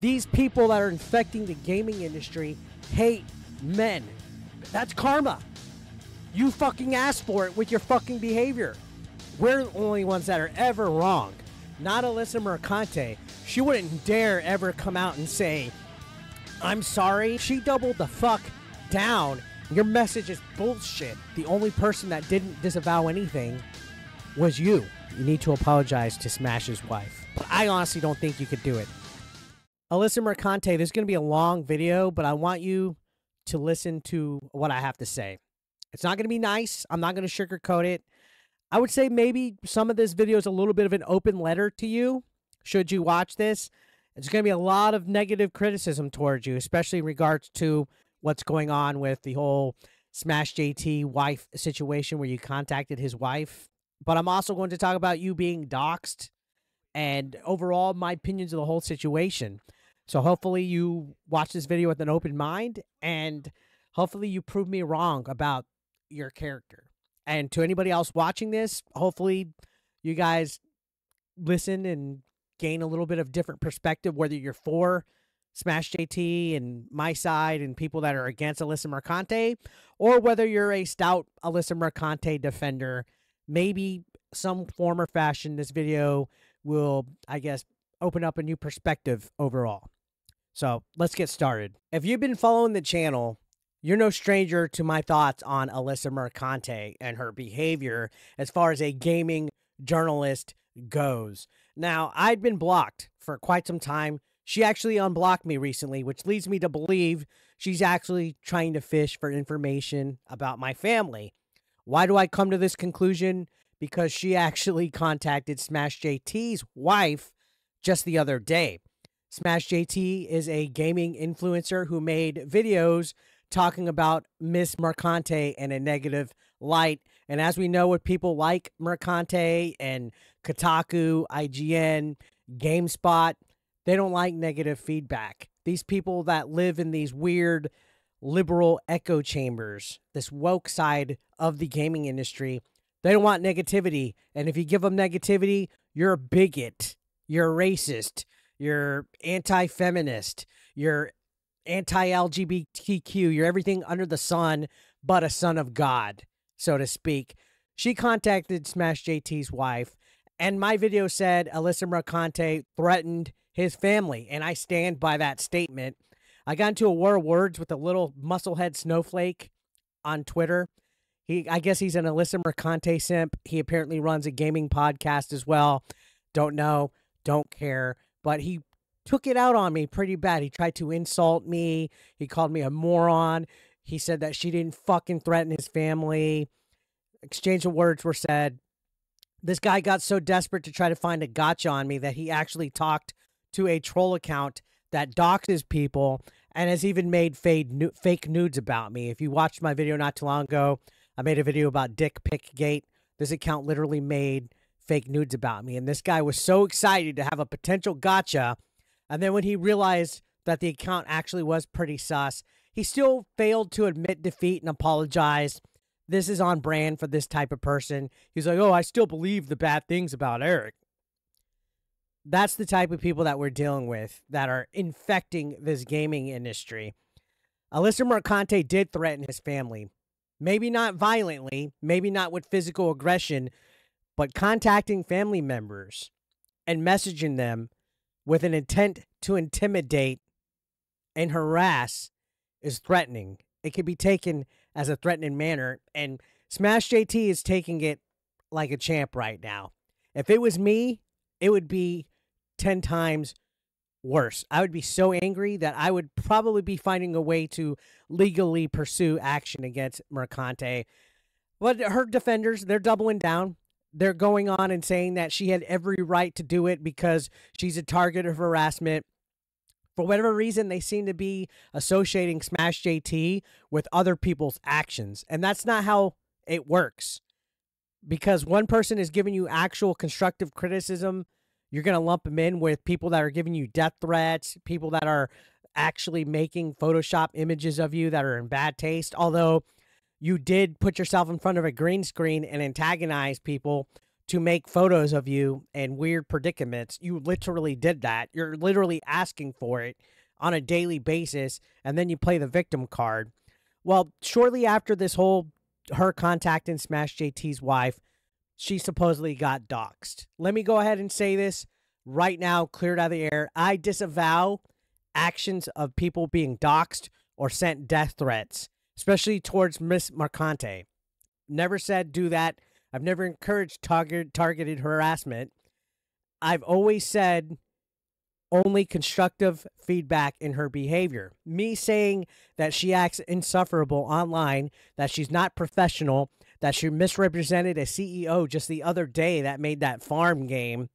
These people that are infecting the gaming industry hate men. That's karma. You fucking asked for it with your fucking behavior. We're the only ones that are ever wrong. Not Alyssa Mercante. She wouldn't dare ever come out and say, I'm sorry. She doubled the fuck down. Your message is bullshit. The only person that didn't disavow anything was you. You need to apologize to Smash's wife. But I honestly don't think you could do it. Alyssa Mercante, this is going to be a long video, but I want you to listen to what I have to say. It's not going to be nice. I'm not going to sugarcoat it. I would say maybe some of this video is a little bit of an open letter to you, should you watch this. There's going to be a lot of negative criticism towards you, especially in regards to what's going on with the whole Smash JT wife situation where you contacted his wife. But I'm also going to talk about you being doxxed and overall my opinions of the whole situation. So hopefully you watch this video with an open mind, and hopefully you prove me wrong about your character. And to anybody else watching this, hopefully you guys listen and gain a little bit of different perspective, whether you're for Smash JT and my side and people that are against Alyssa Mercante, or whether you're a stout Alyssa Mercante defender. Maybe some form or fashion this video will, I guess, open up a new perspective overall. So let's get started. If you've been following the channel, you're no stranger to my thoughts on Alyssa Mercante and her behavior as far as a gaming journalist goes. Now, I'd been blocked for quite some time. She actually unblocked me recently, which leads me to believe she's actually trying to fish for information about my family. Why do I come to this conclusion? Because she actually contacted Smash JT's wife just the other day. Smash JT is a gaming influencer who made videos talking about Miss Mercante in a negative light. And as we know with people like Mercante and Kotaku, IGN, GameSpot, they don't like negative feedback. These people that live in these weird liberal echo chambers, this woke side of the gaming industry, they don't want negativity. And if you give them negativity, you're a bigot, you're a racist, you're anti-feminist, you're anti-LGBTQ, you're everything under the sun but a son of God, so to speak. She contacted Smash JT's wife, and my video said Alyssa Mercante threatened his family, and I stand by that statement. I got into a war of words with a little musclehead snowflake on Twitter. I guess he's an Alyssa Mercante simp. He apparently runs a gaming podcast as well. Don't know, don't care. But he took it out on me pretty bad. He tried to insult me. He called me a moron. He said that she didn't fucking threaten his family. Exchange of words were said. This guy got so desperate to try to find a gotcha on me that he actually talked to a troll account that doxes people and has even made fake nudes about me. If you watched my video not too long ago, I made a video about Dick Pic Gate. This account literally made fake nudes about me. And this guy was so excited to have a potential gotcha. And then when he realized that the account actually was pretty sus, he still failed to admit defeat and apologize. This is on brand for this type of person. He's like, oh, I still believe the bad things about Eric. That's the type of people that we're dealing with that are infecting this gaming industry. Alyssa Mercante did threaten his family. Maybe not violently, maybe not with physical aggression, but contacting family members and messaging them with an intent to intimidate and harass is threatening. It can be taken as a threatening manner, and Smash JT is taking it like a champ right now. If it was me, it would be 10 times worse. I would be so angry that I would probably be finding a way to legally pursue action against Mercante. But her defenders, they're doubling down. They're going on and saying that she had every right to do it because she's a target of harassment. For whatever reason, they seem to be associating Smash JT with other people's actions. And that's not how it works. Because one person is giving you actual constructive criticism, you're going to lump them in with people that are giving you death threats, people that are actually making Photoshop images of you that are in bad taste. Although you did put yourself in front of a green screen and antagonize people to make photos of you in weird predicaments. You literally did that. You're literally asking for it on a daily basis, and then you play the victim card. Well, shortly after this whole her contacting Smash JT's wife, she supposedly got doxxed. Let me go ahead and say this right now, cleared out of the air. I disavow actions of people being doxxed or sent death threats, especially towards Miss Mercante. Never said do that. I've never encouraged targeted harassment. I've always said only constructive feedback in her behavior. Me saying that she acts insufferable online, that she's not professional, that she misrepresented a CEO just the other day that made that farm game,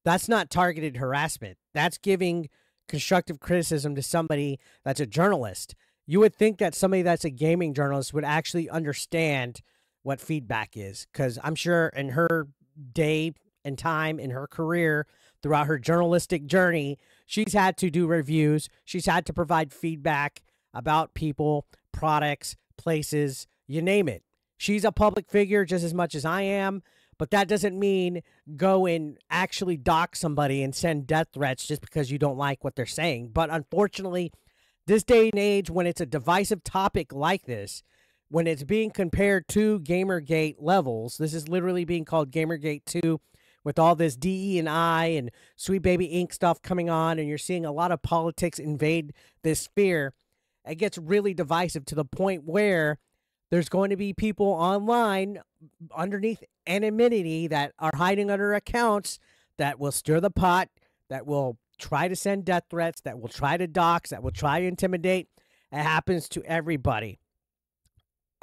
that's not targeted harassment. That's giving constructive criticism to somebody that's a journalist. You would think that somebody that's a gaming journalist would actually understand what feedback is, because I'm sure in her day and time in her career, throughout her journalistic journey, she's had to do reviews. She's had to provide feedback about people, products, places, you name it. She's a public figure just as much as I am, but that doesn't mean go and actually dox somebody and send death threats just because you don't like what they're saying. But unfortunately, this day and age, when it's a divisive topic like this, when it's being compared to Gamergate levels, this is literally being called Gamergate 2 with all this DE&I and Sweet Baby Inc. stuff coming on, and you're seeing a lot of politics invade this sphere, it gets really divisive to the point where there's going to be people online underneath anonymity that are hiding under accounts that will stir the pot, that will try to send death threats, that will try to dox, that will try to intimidate. It happens to everybody.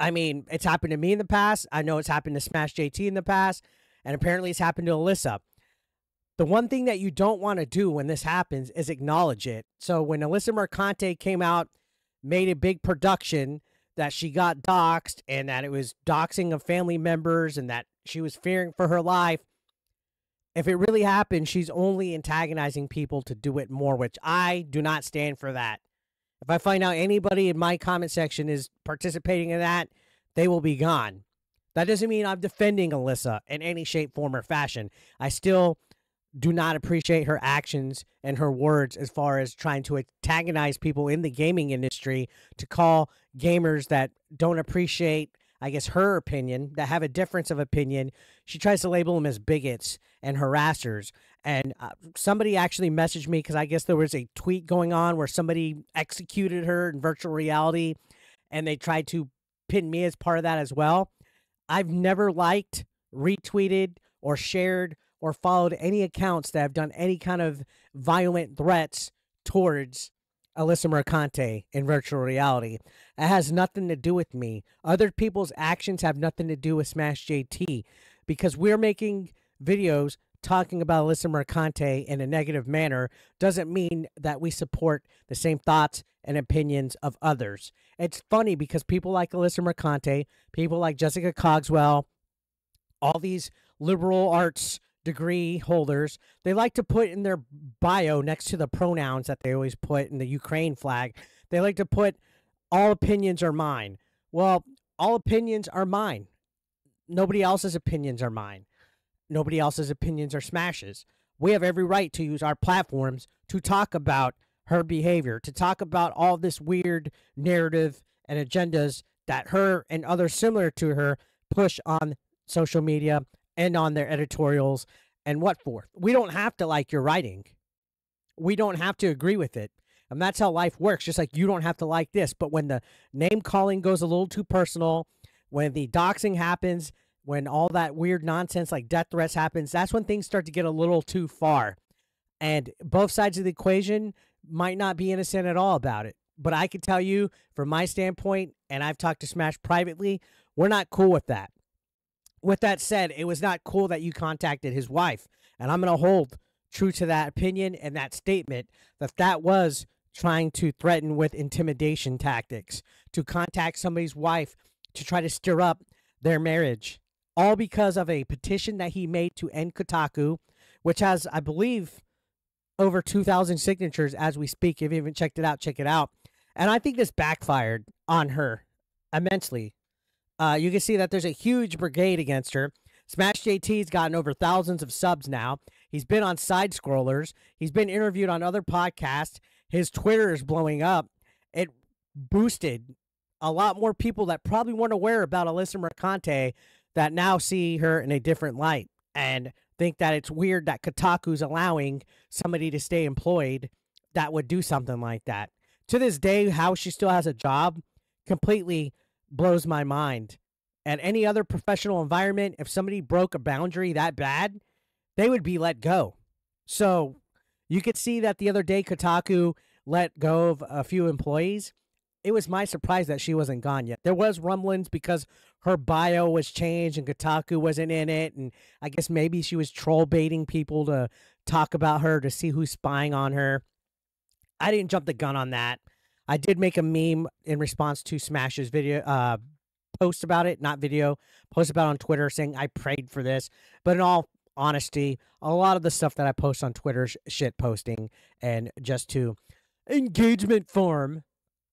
I mean, it's happened to me in the past. I know it's happened to Smash JT in the past, and apparently it's happened to Alyssa. The one thing that you don't want to do when this happens is acknowledge it. So when Alyssa Mercante came out, made a big production that she got doxxed and that it was doxing of family members and that she was fearing for her life, if it really happened, she's only antagonizing people to do it more, which I do not stand for that. If I find out anybody in my comment section is participating in that, they will be gone. That doesn't mean I'm defending Alyssa in any shape, form, or fashion. I still do not appreciate her actions and her words as far as trying to antagonize people in the gaming industry, to call gamers that don't appreciate, I guess, her opinion, that have a difference of opinion. She tries to label them as bigots and harassers. And somebody actually messaged me because I guess there was a tweet going on where somebody executed her in virtual reality, and they tried to pin me as part of that as well. I've never liked, retweeted, or shared or followed any accounts that have done any kind of violent threats towards Alyssa Mercante in virtual reality. It has nothing to do with me. Other people's actions have nothing to do with Smash JT, because we're making videos talking about Alyssa Mercante in a negative manner doesn't mean that we support the same thoughts and opinions of others. It's funny because people like Alyssa Mercante, people like Jessica Cogswell, all these liberal arts degree holders, they like to put in their bio next to the pronouns that they always put in the Ukraine flag, they like to put all opinions are mine. Well, all opinions are mine. Nobody else's opinions are mine. Nobody else's opinions are Smash's. We have every right to use our platforms to talk about her behavior, to talk about all this weird narrative and agendas that her and others similar to her push on social media and on their editorials and what forth. We don't have to like your writing. We don't have to agree with it. And that's how life works, just like you don't have to like this. But when the name calling goes a little too personal, when the doxing happens, when all that weird nonsense like death threats happens, that's when things start to get a little too far. And both sides of the equation might not be innocent at all about it. But I can tell you, from my standpoint, and I've talked to Smash privately, we're not cool with that. With that said, it was not cool that you contacted his wife. And I'm going to hold true to that opinion and that statement, that that was trying to threaten with intimidation tactics, to contact somebody's wife to try to stir up their marriage, all because of a petition that he made to end Kotaku, which has, I believe, over 2,000 signatures as we speak. If you haven't checked it out, check it out. And I think this backfired on her immensely. You can see that there's a huge brigade against her. Smash JT's gotten over thousands of subs now. He's been on Side Scrollers. He's been interviewed on other podcasts. His Twitter is blowing up. It boosted a lot more people that probably weren't aware about Alyssa Mercante that now see her in a different light and think that it's weird that Kotaku's allowing somebody to stay employed that would do something like that. To this day, how she still has a job completely blows my mind. At any other professional environment, if somebody broke a boundary that bad, they would be let go. So you could see that the other day Kotaku let go of a few employees. It was my surprise that she wasn't gone yet. There was rumblings because her bio was changed and Kotaku wasn't in it. And I guess maybe she was troll baiting people to talk about her to see who's spying on her. I didn't jump the gun on that. I did make a meme in response to Smash's video, post about it, not video, post about it on Twitter saying I prayed for this. But in all honesty, a lot of the stuff that I post on Twitter shit posting and just to engagement form.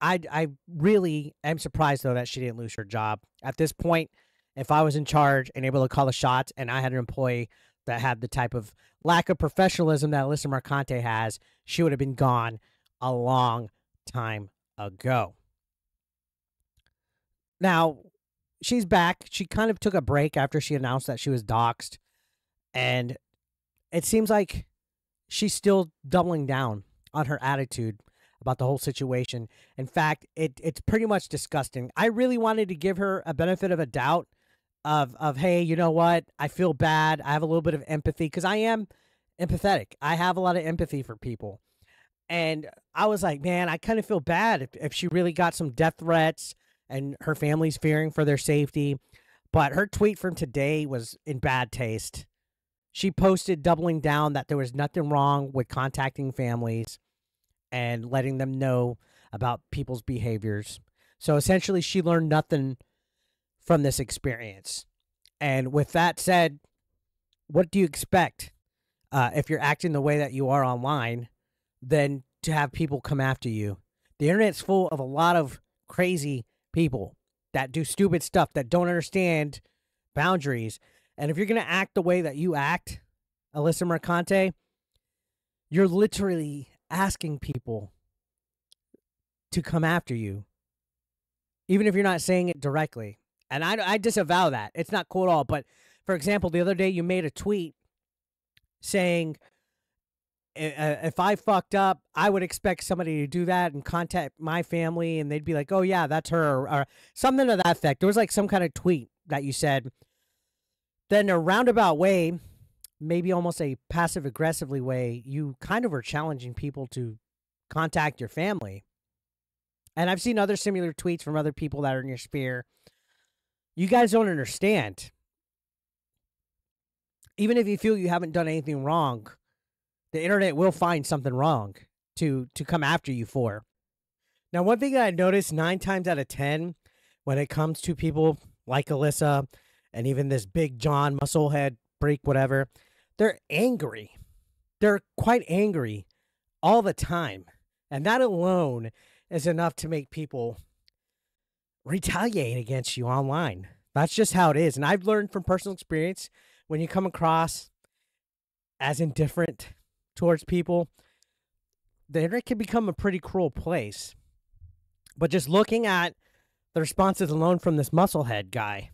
I really am surprised, though, that she didn't lose her job. At this point, if I was in charge and able to call the shots and I had an employee that had the type of lack of professionalism that Alyssa Mercante has, she would have been gone a long time ago. Now, she's back. She kind of took a break after she announced that she was doxxed. And it seems like she's still doubling down on her attitude about the whole situation. In fact, it's pretty much disgusting. I really wanted to give her a benefit of a doubt of hey, you know what? I feel bad. I have a little bit of empathy because I am empathetic. I have a lot of empathy for people. And I was like, man, I kind of feel bad if she really got some death threats and her family's fearing for their safety. But her tweet from today was in bad taste. She posted doubling down that there was nothing wrong with contacting families and letting them know about people's behaviors. So essentially, she learned nothing from this experience. And with that said, what do you expect if you're acting the way that you are online, then to have people come after you? The internet's full of a lot of crazy people that do stupid stuff, that don't understand boundaries. And if you're going to act the way that you act, Alyssa Mercante, you're literally asking people to come after you, even if you're not saying it directly. And I disavow that. It's not cool at all. But, for example, the other day you made a tweet saying, if I fucked up, I would expect somebody to do that and contact my family, and they'd be like, oh, yeah, that's her, or something to that effect. There was like some kind of tweet that you said. Then a roundabout way, maybe almost a passive-aggressively way, you kind of were challenging people to contact your family. And I've seen other similar tweets from other people that are in your sphere. You guys don't understand. Even if you feel you haven't done anything wrong, the internet will find something wrong to come after you for. Now, one thing that I noticed 9 times out of 10 when it comes to people like Alyssa and even this Big John, musclehead, freak, whatever, they're angry. They're quite angry all the time. And that alone is enough to make people retaliate against you online. That's just how it is. And I've learned from personal experience, when you come across as indifferent towards people, the internet can become a pretty cruel place. But just looking at the responses alone from this musclehead guy,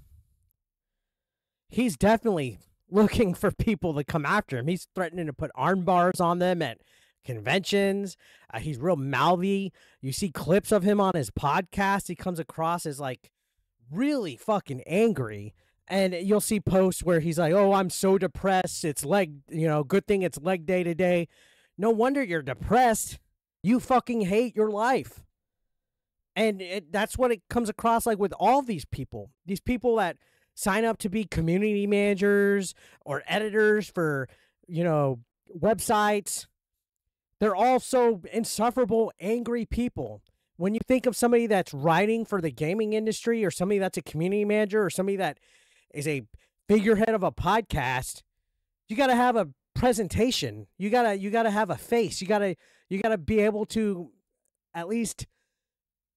he's definitely looking for people to come after him. He's threatening to put arm bars on them at conventions. He's real mouthy. You see clips of him on his podcast. He comes across as like really fucking angry. And you'll see posts where he's like, oh, I'm so depressed. It's good thing it's leg day today. No wonder you're depressed. You fucking hate your life. And that's what it comes across like with all these people. These people that sign up to be community managers or editors for, websites. They're all so insufferable, angry people. When you think of somebody that's writing for the gaming industry, or somebody that's a community manager, or somebody that is a figurehead of a podcast, you got to have a presentation. You got to have a face. You got to be able to, at least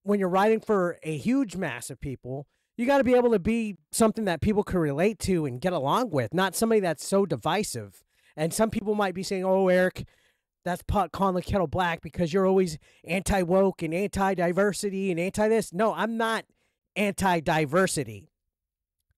when you're writing for a huge mass of people, You got to be able to be something that people can relate to and get along with, not somebody that's so divisive. And some people might be saying, "Oh, Eric, that's pot calling the kettle black because you're always anti-woke and anti-diversity and anti-this." No, I'm not anti-diversity.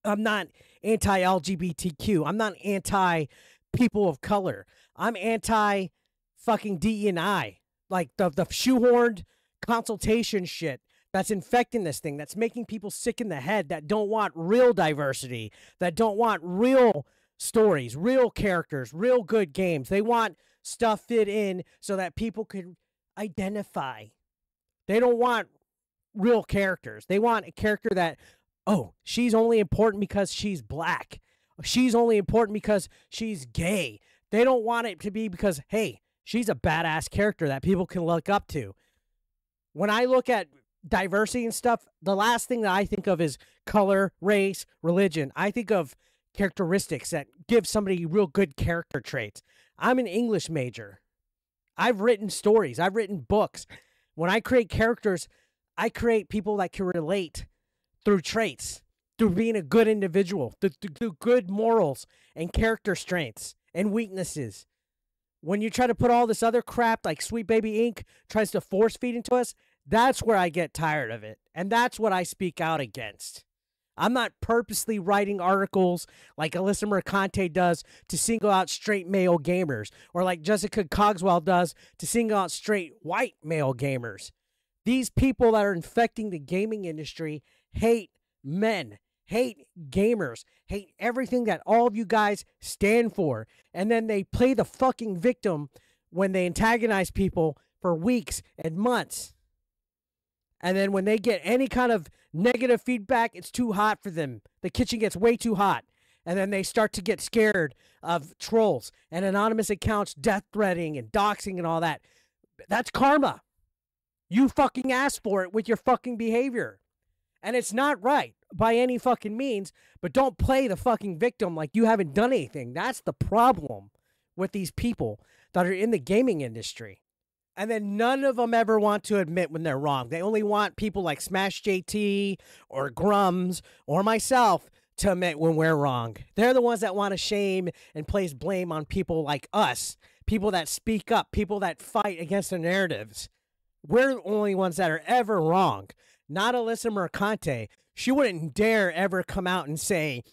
I'm not anti-LGBTQ. I'm not anti-people of color. I'm anti-fucking DE&I. Like the shoehorned consultation shit that's infecting this thing, that's making people sick in the head, that don't want real diversity, that don't want real stories, real characters, real good games. They want stuff fit in so that people could identify. They don't want real characters. They want a character that, oh, she's only important because she's black. She's only important because she's gay. They don't want it to be because, hey, she's a badass character that people can look up to. When I look at diversity and stuff, the last thing that I think of is color, race, religion. I think of characteristics that give somebody real good character traits. I'm an English major. I've written stories. I've written books. When I create characters, I create people that can relate through traits, through being a good individual, through good morals and character strengths and weaknesses. When you try to put all this other crap like Sweet Baby Inc. tries to force feed into us, that's where I get tired of it. And that's what I speak out against. I'm not purposely writing articles like Alyssa Mercante does to single out straight male gamers, or like Jessica Cogswell does to single out straight white male gamers. These people that are infecting the gaming industry hate men, hate gamers, hate everything that all of you guys stand for. And then they play the fucking victim when they antagonize people for weeks and months. And then when they get any kind of negative feedback, it's too hot for them. The kitchen gets way too hot. And then they start to get scared of trolls and anonymous accounts, death threatening and doxing and all that. That's karma. You fucking asked for it with your fucking behavior. And it's not right by any fucking means, but don't play the fucking victim like you haven't done anything. That's the problem with these people that are in the gaming industry. And then none of them ever want to admit when they're wrong. They only want people like Smash JT or Grums or myself to admit when we're wrong. They're the ones that want to shame and place blame on people like us, people that speak up, people that fight against the narratives. We're the only ones that are ever wrong. Not Alyssa Mercante. She wouldn't dare ever come out and say,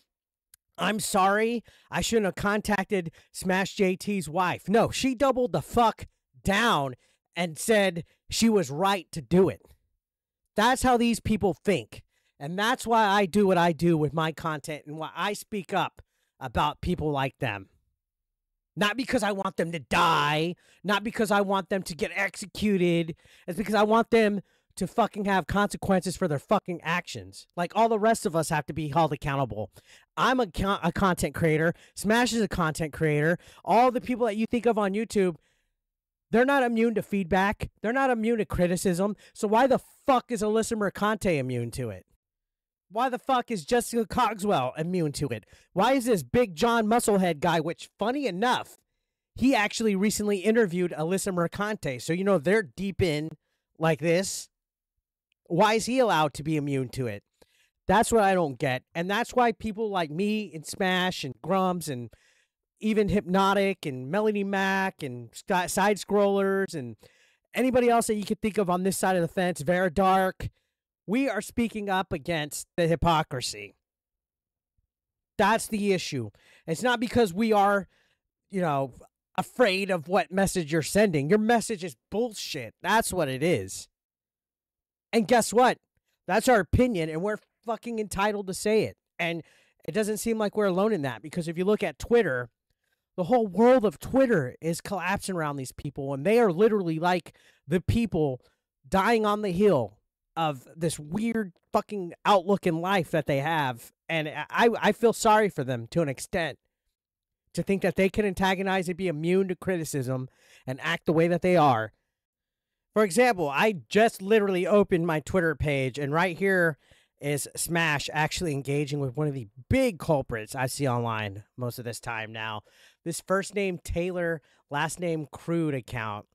"I'm sorry, I shouldn't have contacted Smash JT's wife." No, she doubled the fuck down and said she was right to do it. That's how these people think. And that's why I do what I do with my content and why I speak up about people like them. Not because I want them to die, not because I want them to get executed. It's because I want them to fucking have consequences for their fucking actions. Like all the rest of us have to be held accountable. I'm a content creator. Smash is a content creator. All the people that you think of on YouTube, they're not immune to feedback. They're not immune to criticism. So why the fuck is Alyssa Mercante immune to it? Why the fuck is Jessica Cogswell immune to it? Why is this Big John Musclehead guy, which, funny enough, he actually recently interviewed Alyssa Mercante. So, you know, they're deep in like this. Why is he allowed to be immune to it? That's what I don't get. And that's why people like me and Smash and Grums and even Hypnotic and Melanie Mac and Side Scrollers and anybody else that you could think of on this side of the fence, Vera Dark, we are speaking up against the hypocrisy. That's the issue. It's not because we are, you know, afraid of what message you're sending. Your message is bullshit. That's what it is. And guess what? That's our opinion, and we're fucking entitled to say it. And it doesn't seem like we're alone in that, because if you look at Twitter, the whole world of Twitter is collapsing around these people, and they are literally like the people dying on the hill of this weird fucking outlook in life that they have. And I feel sorry for them to an extent, to think that they can antagonize and be immune to criticism and act the way that they are. For example, I just literally opened my Twitter page, and right here is Smash actually engaging with one of the big culprits I see online most of this time now. This first name Taylor, last name Crude account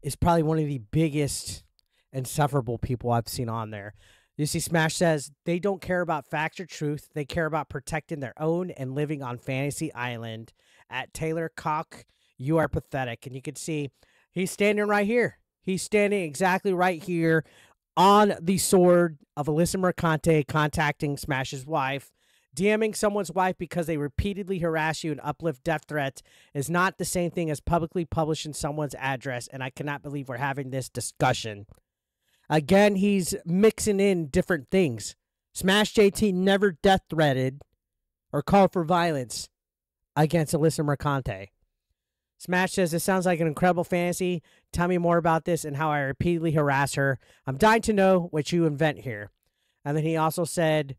is probably one of the biggest insufferable people I've seen on there. You see, Smash says they don't care about facts or truth. They care about protecting their own and living on Fantasy Island. At Taylor Cock, you are pathetic. And you can see he's standing right here. He's standing exactly right here on the sword of Alyssa Mercante contacting Smash's wife. DMing someone's wife because they repeatedly harass you and uplift death threats is not the same thing as publicly publishing someone's address, and I cannot believe we're having this discussion. Again, he's mixing in different things. Smash JT never death threatened or called for violence against Alyssa Mercante. Smash says, this sounds like an incredible fantasy. Tell me more about this and how I repeatedly harass her. I'm dying to know what you invent here. And then he also said,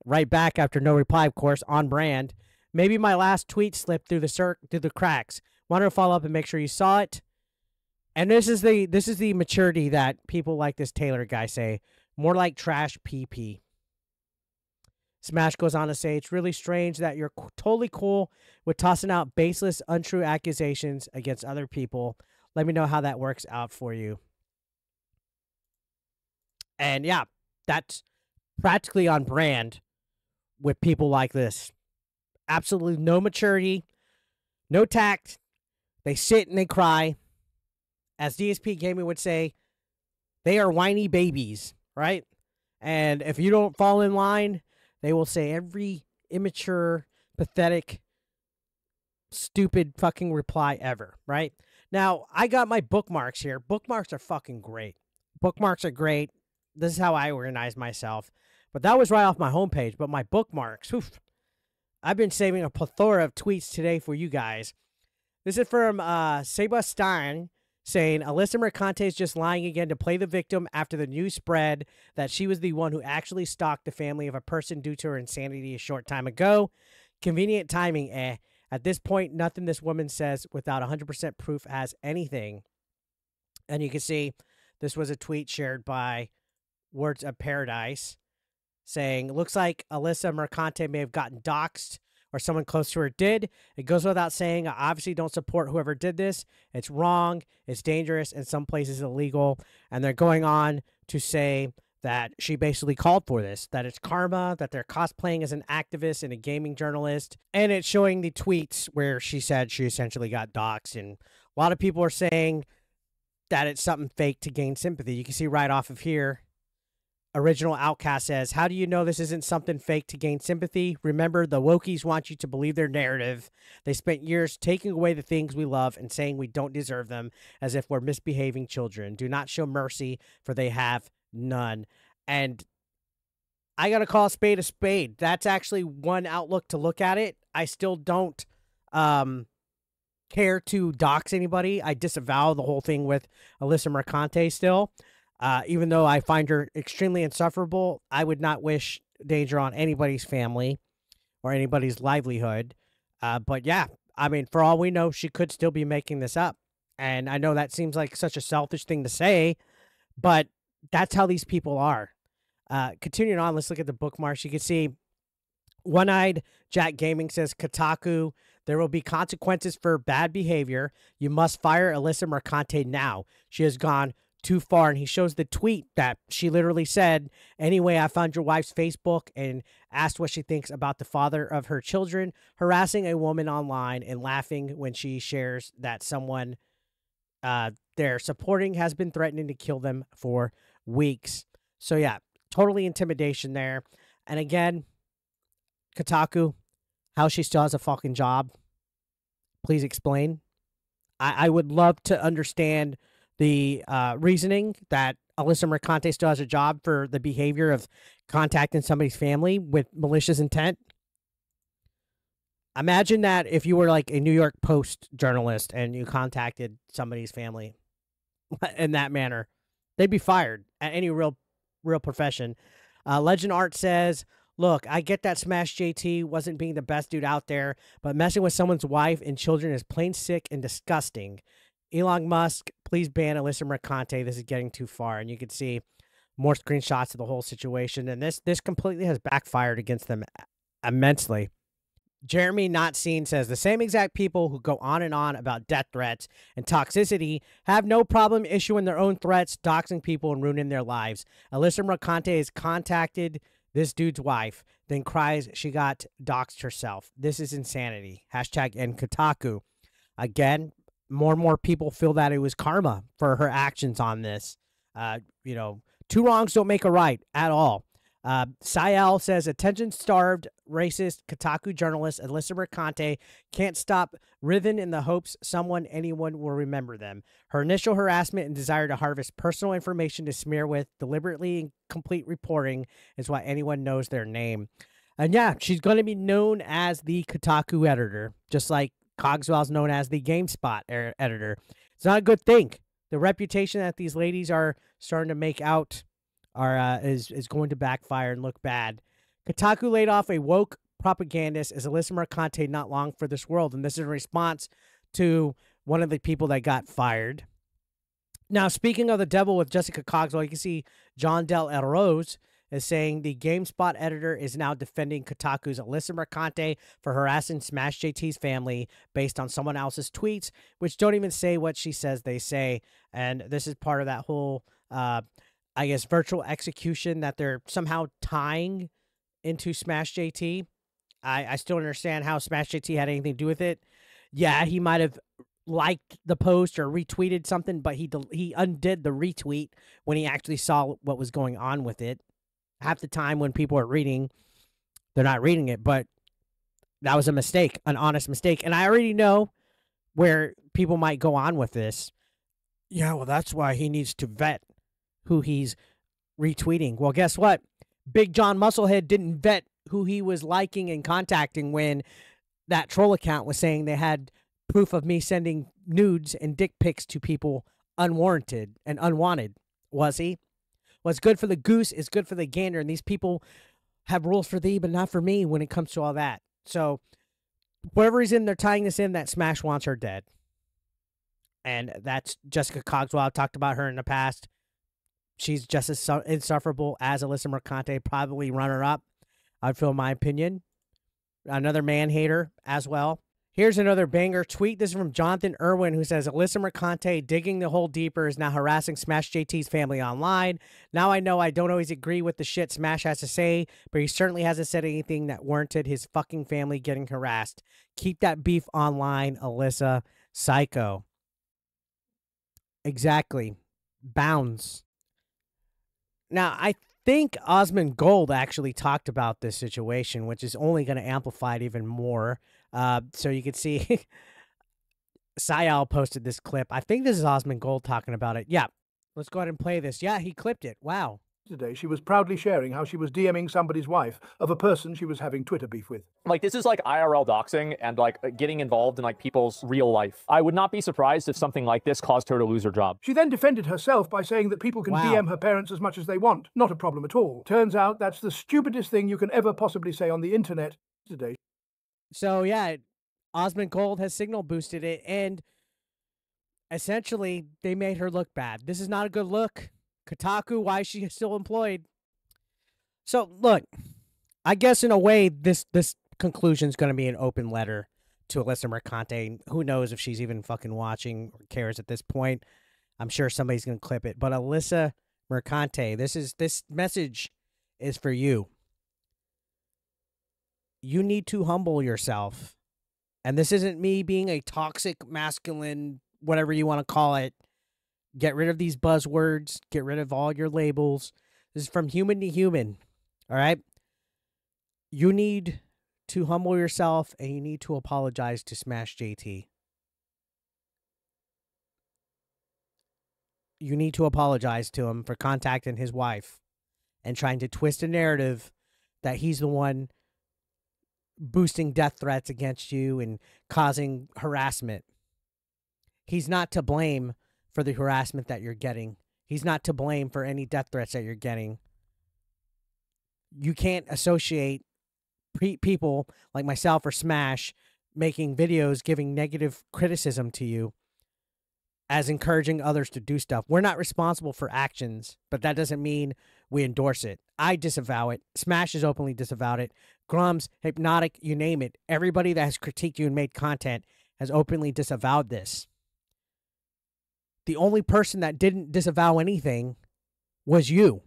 right back after no reply, of course, on brand, maybe my last tweet slipped through the cracks. Wanted to follow up and make sure you saw it. And this is the maturity that people like this Taylor guy say. More like trash PP. Smash goes on to say, it's really strange that you're totally cool with tossing out baseless, untrue accusations against other people. Let me know how that works out for you. And yeah, that's practically on brand with people like this. Absolutely no maturity, no tact. They sit and they cry. As DSP Gaming would say, they are whiny babies, right? And if you don't fall in line, they will say every immature, pathetic, stupid fucking reply ever, right? Now, I got my bookmarks here. Bookmarks are fucking great. Bookmarks are great. This is how I organize myself. But that was right off my homepage. But my bookmarks, oof, I've been saving a plethora of tweets today for you guys. This is from Sebastian saying, Alyssa Mercante is just lying again to play the victim after the news spread that she was the one who actually stalked the family of a person due to her insanity a short time ago. Convenient timing, eh? At this point, nothing this woman says without 100% proof has anything. And you can see this was a tweet shared by Words of Paradise saying, looks like Alyssa Mercante may have gotten doxxed or someone close to her did. It goes without saying, I obviously don't support whoever did this. It's wrong. It's dangerous. In some places illegal. And they're going on to say that she basically called for this, that it's karma, that they're cosplaying as an activist and a gaming journalist. And it's showing the tweets where she said she essentially got doxxed. And a lot of people are saying that it's something fake to gain sympathy. You can see right off of here, Original Outcast says, how do you know this isn't something fake to gain sympathy? Remember, the wokies want you to believe their narrative. They spent years taking away the things we love and saying we don't deserve them as if we're misbehaving children. Do not show mercy, for they have none. And I got to call a spade a spade. That's actually one outlook to look at it. I still don't care to dox anybody. I disavow the whole thing with Alyssa Mercante still. Even though I find her extremely insufferable, I would not wish danger on anybody's family or anybody's livelihood. But yeah, I mean, for all we know, she could still be making this up. And I know that seems like such a selfish thing to say, but that's how these people are. Continuing on, let's look at the bookmarks. You can see One-Eyed Jack Gaming says, Kotaku, there will be consequences for bad behavior. You must fire Alyssa Mercante now. She has gone too far. And he shows the tweet that she literally said, anyway, I found your wife's Facebook and asked what she thinks about the father of her children harassing a woman online and laughing when she shares that someone they're supporting has been threatening to kill them for weeks. So yeah, totally intimidation there. And again, Kotaku, how she still has a fucking job. Please explain. I would love to understand the reasoning that Alyssa Mercante still has a job for the behavior of contacting somebody's family with malicious intent. Imagine that if you were like a New York Post journalist and you contacted somebody's family in that manner, they'd be fired at any real profession. Legend Art says, look, I get that Smash JT wasn't being the best dude out there, but messing with someone's wife and children is plain sick and disgusting. Elon Musk, please ban Alyssa Mercante. This is getting too far. And you can see more screenshots of the whole situation. And this completely has backfired against them immensely. Jeremy Not Seen says the same exact people who go on and on about death threats and toxicity have no problem issuing their own threats, doxing people, and ruining their lives. Alyssa Mercante has contacted this dude's wife, then cries she got doxed herself. This is insanity. Hashtag and Kotaku. Again, more and more people feel that it was karma for her actions on this. You know, two wrongs don't make a right at all. Sayal says attention-starved, racist Kotaku journalist Alyssa Mercante can't stop writhing in the hopes anyone will remember them. Her initial harassment and desire to harvest personal information to smear with deliberately incomplete reporting is why anyone knows their name. And yeah, she's going to be known as the Kotaku editor, just like Cogswell's known as the GameSpot editor. It's not a good thing. The reputation that these ladies are starting to make out is going to backfire and look bad. Kotaku laid off a woke propagandist as Alyssa Mercante not long for this world, and this is in response to one of the people that got fired. Now, speaking of the devil with Jessica Cogswell, you can see John Del Rose is saying the GameSpot editor is now defending Kotaku's Alyssa Mercante for harassing Smash JT's family based on someone else's tweets, which don't even say what she says they say. And this is part of that whole I guess, virtual execution that they're somehow tying into Smash JT. I still don't understand how Smash JT had anything to do with it. Yeah, he might have liked the post or retweeted something, but he undid the retweet when he actually saw what was going on with it. Half the time when people are reading, they're not reading it, but that was a mistake, an honest mistake. And I already know where people might go on with this. Yeah, well, that's why he needs to vet who he's retweeting. Well, guess what? Big John Musclehead didn't vet who he was liking and contacting when that troll account was saying they had proof of me sending nudes and dick pics to people unwarranted and unwanted. Was he? What's good for the goose is good for the gander, and these people have rules for thee, but not for me when it comes to all that. So, whatever reason they're tying this in, that Smash wants her dead. And that's Jessica Cogswell. I've talked about her in the past. She's just as insufferable as Alyssa Mercante, probably runner-up, I'd feel, in my opinion. Another man-hater as well. Here's another banger tweet. This is from Jonathan Irwin, who says, Alyssa Mercante digging the hole deeper is now harassing Smash JT's family online. Now I know I don't always agree with the shit Smash has to say, but he certainly hasn't said anything that warranted his fucking family getting harassed. Keep that beef online, Alyssa. Psycho. Exactly. Bounds. Now, I think Osmond Gold actually talked about this situation, which is only going to amplify it even more. So you can see Sayal posted this clip. I think this is Osmond Gold talking about it. Yeah, let's go ahead and play this. Yeah, he clipped it. Wow. Today, she was proudly sharing how she was DMing somebody's wife of a person she was having Twitter beef with. Like, this is like IRL doxing and like getting involved in like people's real life. I would not be surprised if something like this caused her to lose her job. She then defended herself by saying that people can DM her parents as much as they want. Not a problem at all. Turns out that's the stupidest thing you can ever possibly say on the internet today. So yeah, Osmond Gold has signal boosted it, and essentially they made her look bad. This is not a good look. Kotaku, why is she still employed? So, look, I guess in a way, this conclusion is going to be an open letter to Alyssa Mercante. Who knows if she's even fucking watching or cares at this point. I'm sure somebody's going to clip it. But Alyssa Mercante, this message is for you. You need to humble yourself. And this isn't me being a toxic, masculine, whatever you want to call it. Get rid of these buzzwords. Get rid of all your labels. This is from human to human. All right? You need to humble yourself, and you need to apologize to Smash JT. You need to apologize to him for contacting his wife and trying to twist a narrative that he's the one boosting death threats against you and causing harassment. He's not to blame for the harassment that you're getting. He's not to blame for any death threats that you're getting. You can't associate people like myself or Smash making videos giving negative criticism to you as encouraging others to do stuff. We're not responsible for actions, but that doesn't mean we endorse it. I disavow it. Smash has openly disavowed it. Grums, Hypnotic, you name it. Everybody that has critiqued you and made content has openly disavowed this. The only person that didn't disavow anything was you.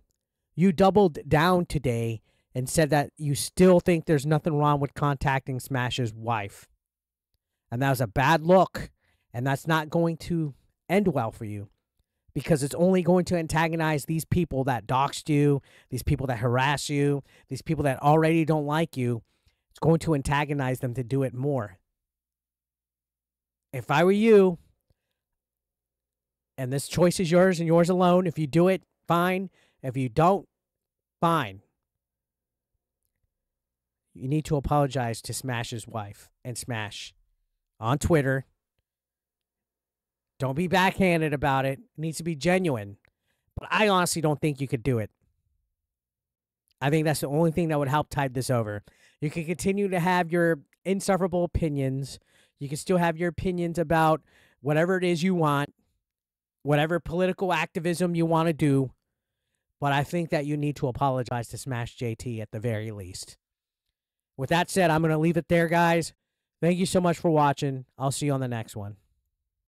You doubled down today and said that you still think there's nothing wrong with contacting Smash's wife. And that was a bad look, and that's not going to end well for you, because it's only going to antagonize these people that doxed you, these people that harass you, these people that already don't like you. It's going to antagonize them to do it more. If I were you, and this choice is yours and yours alone, if you do it, fine. If you don't, fine. You need to apologize to Smash's wife and Smash on Twitter. Don't be backhanded about it. It needs to be genuine. But I honestly don't think you could do it. I think that's the only thing that would help tide this over. You can continue to have your insufferable opinions. You can still have your opinions about whatever it is you want, whatever political activism you want to do. But I think that you need to apologize to Smash JT at the very least. With that said, I'm going to leave it there, guys. Thank you so much for watching. I'll see you on the next one.